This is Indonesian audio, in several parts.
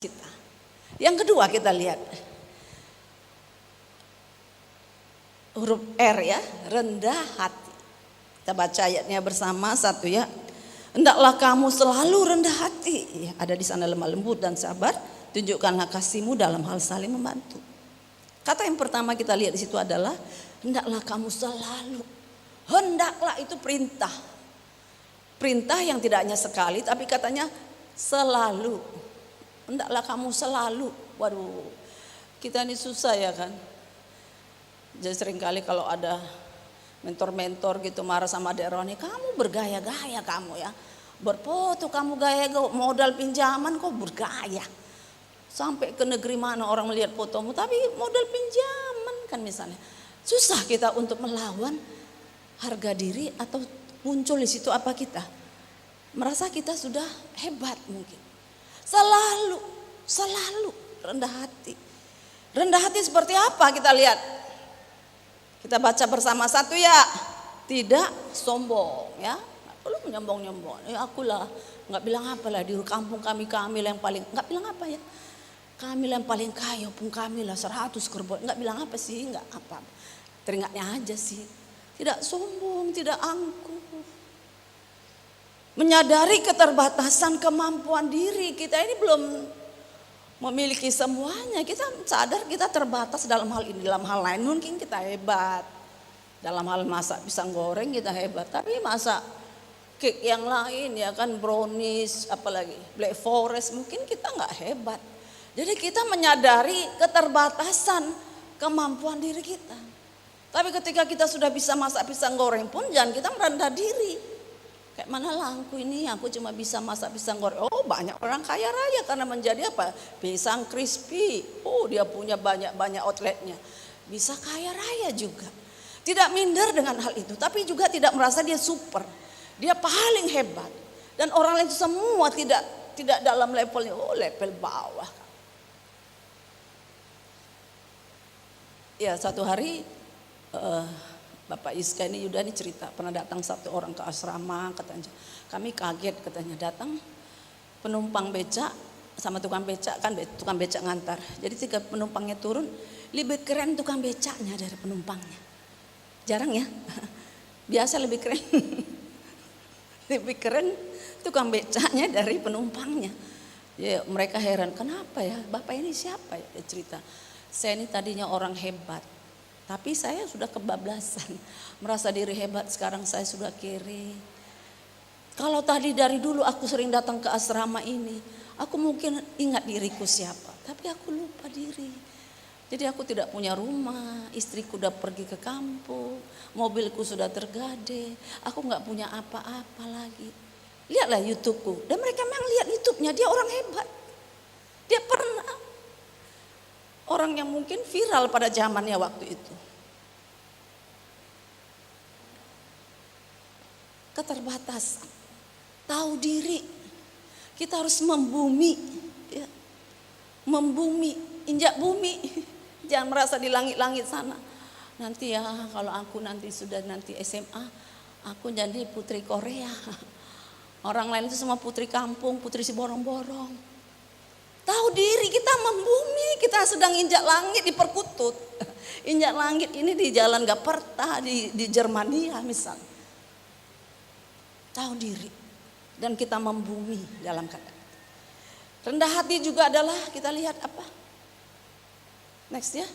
kita. Yang kedua kita lihat huruf R ya, rendah hati. Kita baca ayatnya bersama satu ya. Hendaklah kamu selalu rendah hati, ya, ada di sana lemah lembut dan sabar, tunjukkanlah kasihmu dalam hal saling membantu. Kata yang pertama kita lihat di situ adalah hendaklah kamu selalu. Hendaklah itu perintah. Perintah yang tidak hanya sekali tapi katanya selalu. Hendaklah kamu selalu. Waduh, kita ini susah ya kan. Jadi seringkali kalau ada mentor-mentor gitu marah sama Dek Roni, kamu bergaya-gaya kamu ya. Berfoto kamu gaya, modal pinjaman kok bergaya. Sampai ke negeri mana orang melihat fotomu tapi modal pinjaman kan misalnya. Susah kita untuk melawan harga diri atau muncul di situ apa kita? Merasa kita sudah hebat mungkin. Selalu rendah hati. Rendah hati seperti apa kita lihat? Kita baca bersama satu ya. Tidak sombong ya. Belum nyombong-nyombong. Ya akulah, enggak bilang apalah di kampung kami yang paling, enggak bilang apa ya. Kami yang paling kaya pun kami lah 100 kerbau. Enggak bilang apa sih, enggak apa. Teringatnya aja sih. Tidak sombong, tidak angkuh. Menyadari keterbatasan kemampuan diri. Kita ini belum memiliki semuanya. Kita sadar kita terbatas dalam hal ini. Dalam hal lain mungkin kita hebat. Dalam hal masak pisang goreng kita hebat. Tapi masak cake yang lain ya kan, brownies apalagi Black Forest mungkin kita nggak hebat. Jadi kita menyadari keterbatasan kemampuan diri kita. Tapi ketika kita sudah bisa masak pisang goreng pun jangan kita merendah diri. Kayak mana lah aku cuma bisa masak pisang goreng. Oh banyak orang kaya raya karena menjadi apa? Pisang crispy. Oh dia punya banyak outletnya. Bisa kaya raya juga. Tidak minder dengan hal itu. Tapi juga tidak merasa dia super. Dia paling hebat. Dan orang lain itu semua tidak dalam levelnya. Oh level bawah. Ya satu hari Bapak Iska ini Yuda ini cerita pernah datang satu orang ke asrama katanya. Kami kaget katanya datang penumpang becak sama tukang becak kan tukang becak ngantar. Jadi ketika penumpangnya turun lebih keren tukang becaknya dari penumpangnya. Jarang ya. Biasa lebih keren. Lebih keren tukang becaknya dari penumpangnya. Ya mereka heran kenapa ya Bapak ini siapa ya? Dia cerita. Saya ini tadinya orang hebat. Tapi saya sudah kebablasan, merasa diri hebat, sekarang saya sudah kiri. Kalau tadi dari dulu aku sering datang ke asrama ini, aku mungkin ingat diriku siapa, tapi aku lupa diri. Jadi aku tidak punya rumah, istriku udah pergi ke kampung, mobilku sudah tergade, aku gak punya apa-apa lagi. Lihatlah YouTubeku, dan mereka memang lihat YouTube-nya, dia orang hebat. Dia pernah. Orang yang mungkin viral pada zamannya waktu itu. Keterbatasan. Tahu diri. Kita harus membumi. Ya. Membumi. Injak bumi. Jangan merasa di langit-langit sana. Nanti ya kalau aku nanti sudah nanti SMA. Aku jadi putri Korea. Orang lain itu semua putri kampung. Putri si borong-borong. Tahu diri kita membumi, kita sedang injak langit di perkutut. Injak langit ini di jalan Gaperta di Jermania misalnya. Tahu diri dan kita membumi dalam keadaan. Rendah hati juga adalah kita lihat apa? Next ya.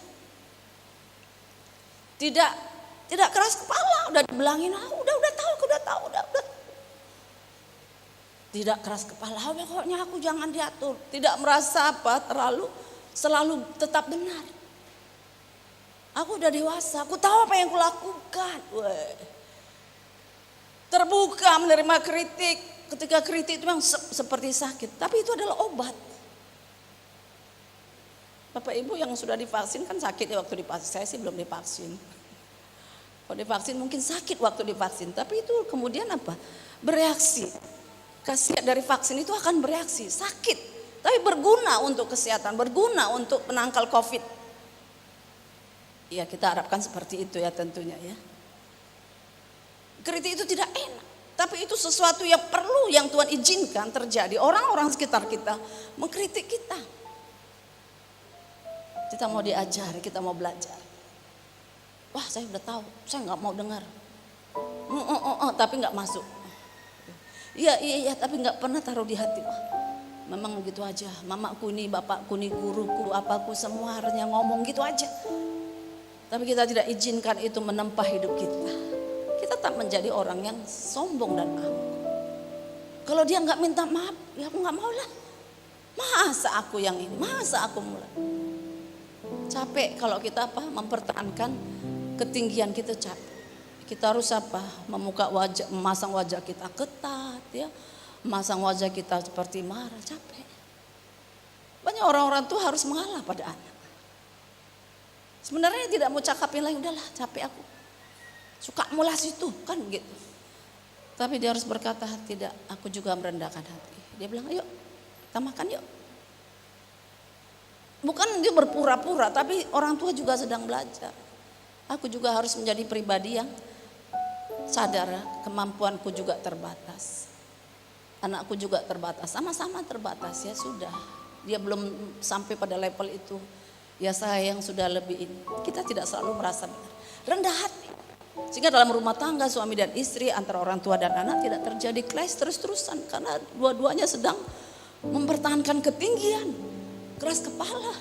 Tidak keras kepala, udah dibilangin, udah tahu. Tidak keras kepala, pokoknya aku jangan diatur. Tidak merasa apa selalu tetap benar. Aku udah dewasa, aku tahu apa yang kulakukan. Terbuka menerima kritik. Ketika kritik itu memang seperti sakit, tapi itu adalah obat. Bapak Ibu yang sudah divaksin kan sakit ya waktu divaksin. Saya sih belum divaksin. Kalau divaksin mungkin sakit waktu divaksin, tapi itu kemudian apa? Bereaksi. Khasiat dari vaksin itu akan bereaksi, sakit, tapi berguna untuk kesehatan, berguna untuk menangkal COVID. Ya kita harapkan seperti itu ya tentunya ya. Kritik itu tidak enak, Tapi itu sesuatu yang perlu, yang Tuhan izinkan terjadi. Orang-orang sekitar kita mengkritik kita. Kita mau diajari, kita mau belajar. Wah, saya udah tahu, saya nggak mau dengar. Tapi nggak masuk. Iya, tapi nggak pernah taruh di hati. Wah, memang gitu aja. Mamaku ini, bapakku ini, guruku, apaku semua harusnya ngomong gitu aja. Tapi kita tidak izinkan itu menempa hidup kita. Kita tak menjadi orang yang sombong dan angkuh. Kalau dia nggak minta maaf, ya aku nggak mau lah. Masa aku yang ini, masa aku mulai. Capek kalau kita mempertahankan ketinggian kita, capek. Kita harus memuka wajah, memasang wajah kita ketat, ya, memasang wajah kita seperti marah, capek. Banyak orang-orang tuh harus mengalah pada anak. Sebenarnya tidak mau cakapin lagi, udahlah capek aku. Suka mulas itu kan gitu. Tapi dia harus berkata, tidak, aku juga merendahkan hati. Dia bilang, ayo kita makan yuk. Bukan dia berpura-pura, tapi orang tua juga sedang belajar. Aku juga harus menjadi pribadi yang sadar kemampuanku juga terbatas. Anakku juga terbatas, sama-sama terbatas, ya sudah. Dia belum sampai pada level itu. Ya saya yang sudah lebih ini. Kita tidak selalu merasa benar. Rendah hati. Sehingga dalam rumah tangga suami dan istri, antara orang tua dan anak tidak terjadi clash terus-terusan. Karena dua-duanya sedang mempertahankan ketinggian, keras kepala.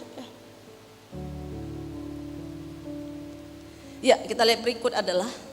Ya, kita lihat berikut adalah